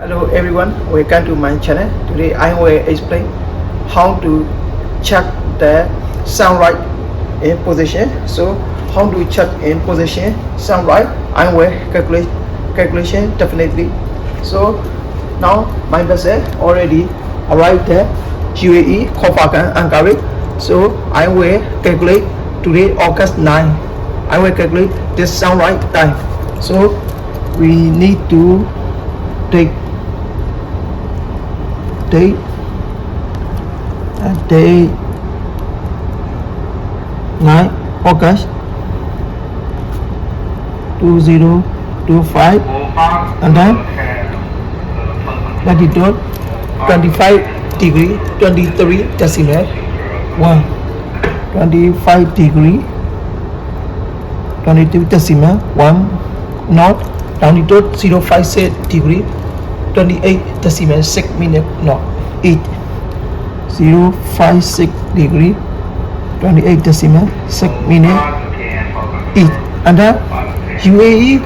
Hello everyone, welcome to my channel. Today I will explain how to check the sunlight in position. So how to check in position sunlight? I will calculation definitely. So now my vessel already arrived at UAE Kofakan Anchorage. So I will calculate today August 9. I will calculate this sunlight time. So we need to take day 9 August 2025 and then latitude 25 degree 23 decimal 1 25 degree 22 decimal 1 north longitude 056 degree 28 decimal 6 minute north 8 056 degree 28 decimal 6 minute 8 and then UAE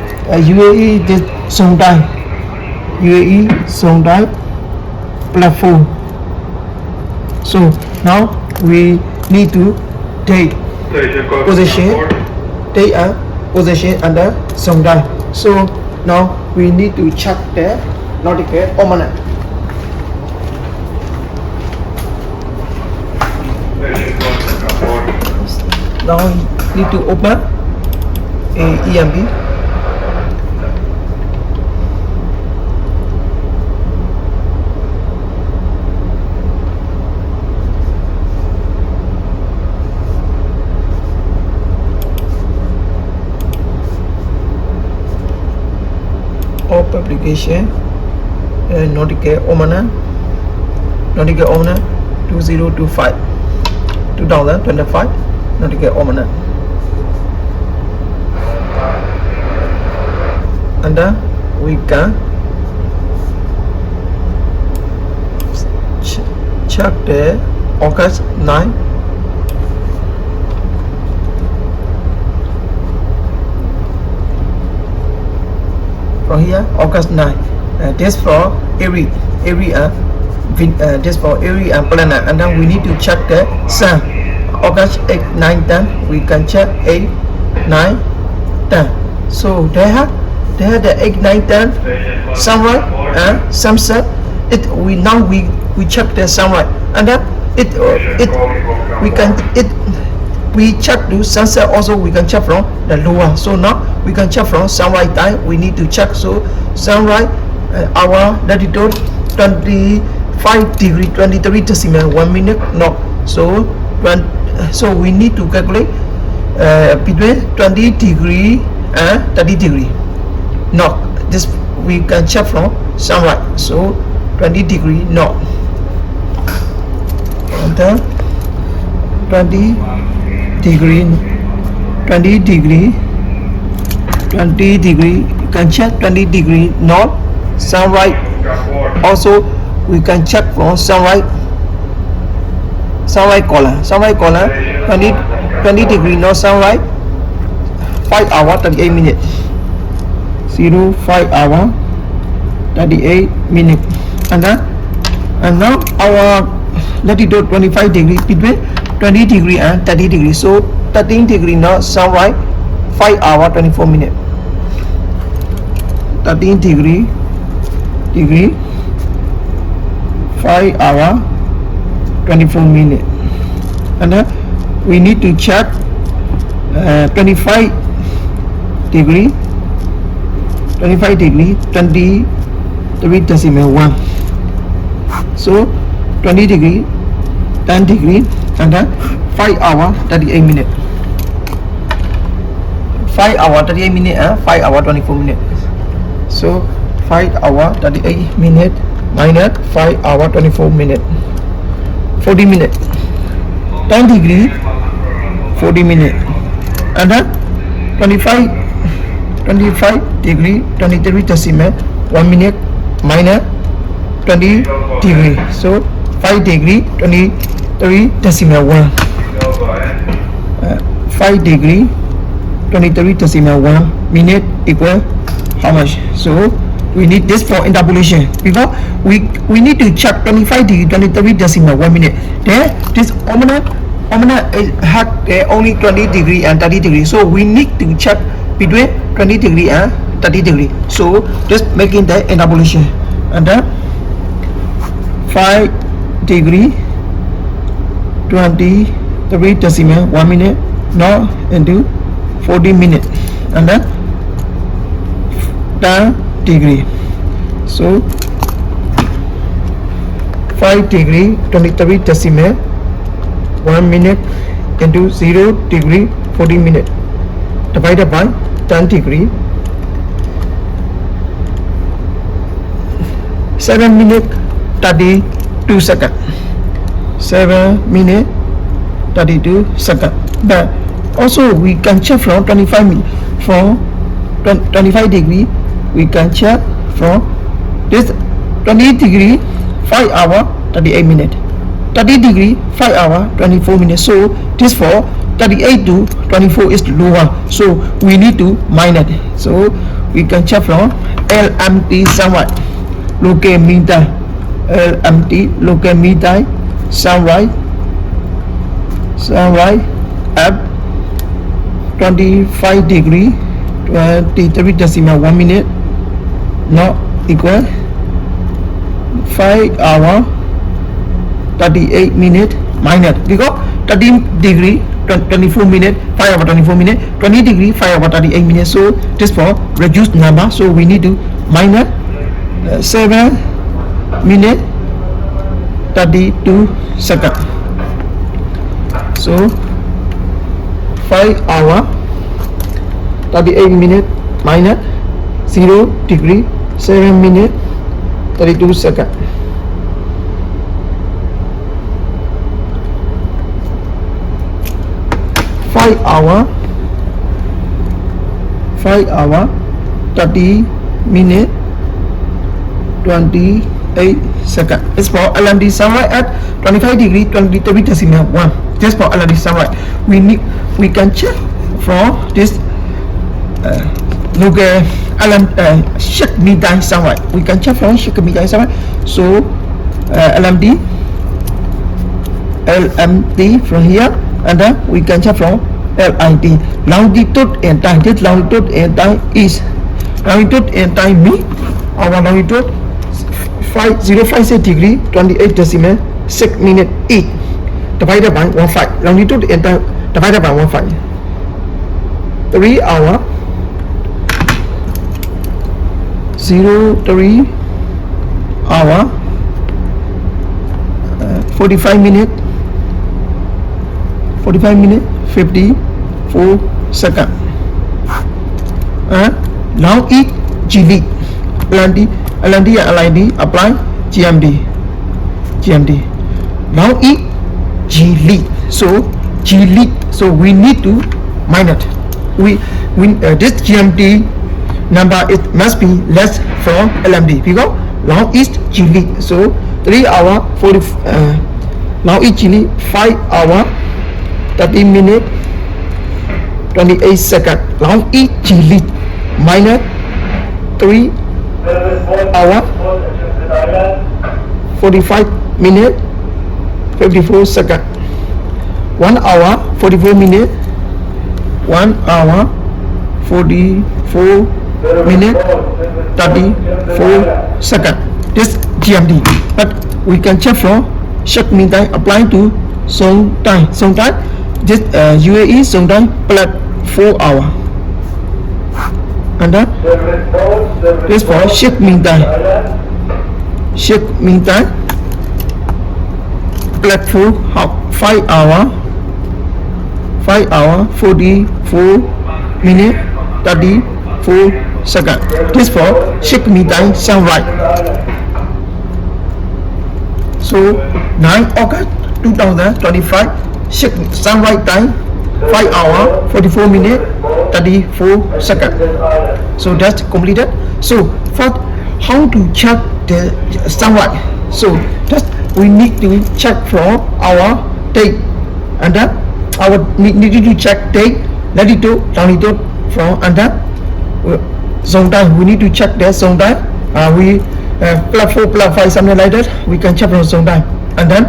this Sondai UAE Sondai platform. So now we need to take position under Sondai. So now we need to check the nautical almanac. Now need to open EMB. All publication nautical almanac 2025 nautical almanac, and then we can check the August 9 from here. August 9 this for every this for every planet, and then we need to check the sun. August 8, 9, 10 we can check 8, 9, 10. So they have the 8, 9, 10 sunrise and sunset. We check the sunrise, and then we check the sunset also. We can check from the lower. So now we can check from sunrise time. We need to check. So sunrise our latitude 25 degree 23 decimal 1 minute north. So we need to calculate between 20 degree and 30 degree north. This we can check from sunrise. So 20 degree north, and then 20 degree you can check 20 degree north sunrise. Also we can check from sunrise color 20 degree north sunrise 5 hour 38 minutes 05 hour 38 minutes, and now our latitude 25 degree between 20 degree and 30 degree. So 13 degree north sunrise 5 hour 24 minutes 13 degree 5 hour 24 minutes, and then we need to check 25 degree 23 decimal 1. So 20 degree 10 degree and then 5 hour 38 minutes 5 hour 38 minutes and 5 hour 24 minutes. So 5 hour 38 minutes minus 5 hour 24 minutes 40 minutes 10 degree 40 minutes, and then 25 degree 23 decimal 1 minute minus 20 degree. So 5 degree 23 decimal 1 5 degree 23 decimal 1 minute equal how much? So we need this for interpolation because we need to check 25 degree 23 decimal 1 minute. Then this almanac had only 20 degree and 30 degree, so we need to check between 20 degree and 30 degree. So just making the interpolation and then 5 degree 23 decimal 1 minute now into 40 minutes and then 10 degree. So 5 degree 23 decimal 1 minute into 0 degree 40 minutes divided by 10 degree 7 minute 32 second 7 minute 32 second. But also we can check from 25 minutes from 25 degree. We can check from this 20 degree 5 hour 38 minutes, 30 degree 5 hour 24 minutes. So this for 38 to 24 is lower, so we need to minus it. So we can check from LMT sunrise local mean time, LMT local mean time sunrise at 25 degree 23 decimal 1 minute not equal 5 hour 38 minutes minus because 30 degree 24 minutes 5 hour 24 minutes, 20 degree 5 hour 38 minutes. So this for reduced number, so we need to minus 7 minutes 32 seconds. So 5 hour 38 minutes minus 0 degree 7 minutes 32 seconds. Five hour 30 minutes 28 seconds. It's for LMD sunrise at 25 degree 23 decimal 1. Just for LMD sunrise, we can check from this local check midnight sunrise. We can check from check midnight sunrise. So LMD from here, and then we can check from LID longitude and time. This longitude and time is longitude and time mean our longitude 056 degree 28 decimal 6 minutes each divided by 15. Longitude and time divided by 15. 3 hour 03 hour 45 minutes 54 seconds. Now each GV LND and LID apply GMD. Now each G lead. So G lead. So we need to minus. This GMD number, it must be less from LMD because now is G lead. So 3 hour 40. Now each G lead 5 hour 30 minutes 28 seconds. Now each G lead minus 3 hour 45 minutes 54 seconds. 1 hour 44 minutes 1 hour 44 minutes 34 seconds. This GMD, but we can check from check mean time applying to zone time. This UAE zone time plus 4 hour, and then this for check mean time plus 5 hour 44 minutes 34 seconds. This for check mean time sunrise. So 9 August 2025 check sunrise time 5 hour 44 minutes 34 seconds. So that's completed. So for how to check the sunrise, so just we need to check from our date, and then our need to check date, latitude, longitude from, and then zone time. We need to check the zone time we +4 +5 something like that, we can check from zone time, and then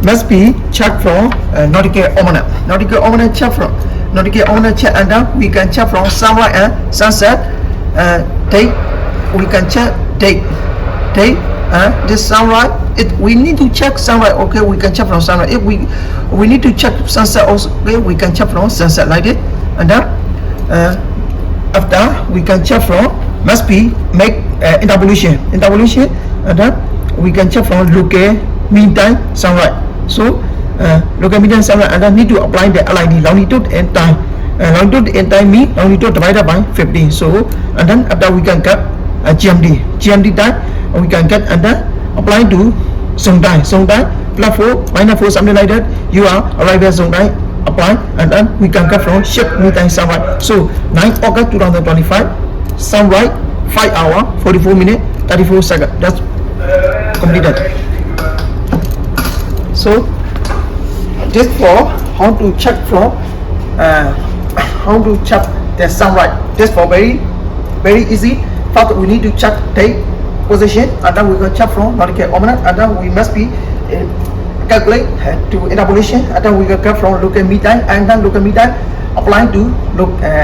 must be checked from nautical almanac check from nautical almanac check, and then we can check from sunrise and sunset date. We can check date this sunrise. We need to check sunrise, okay, we can check from sunrise. If we need to check sunset also, okay, we can check from sunset like it, and then after we can check from must be make interpolation, and then we can check from local mean time sunrise. So local mean time sunrise, and then need to apply the LID, longitude and time. Longitude and time mean longitude divided by 50. So and then after we can get GMT time, we can get, and then apply to zone time +4 -4 something like that. You are arrive at zone time, apply, and then we can get from ship mean time sunrise. So 9 August 2025 sunrise 5 hours 44 minutes 34 seconds. That's completed. So this for how to check from the sunrise. This for very easy. First we need to check date, position, and then we can check from nautical almanac, and then we must be calculate to interpolation, and then we can get from local mean time, and then local mean time applying to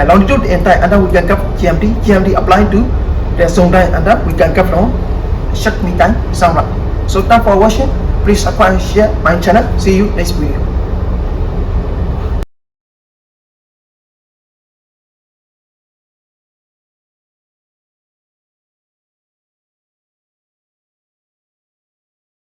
longitude and time, and then we can get GMT applying to the zone time, and then we can get from check mean time sunrise. So thanks for watching. Please subscribe, share my channel. See you next video.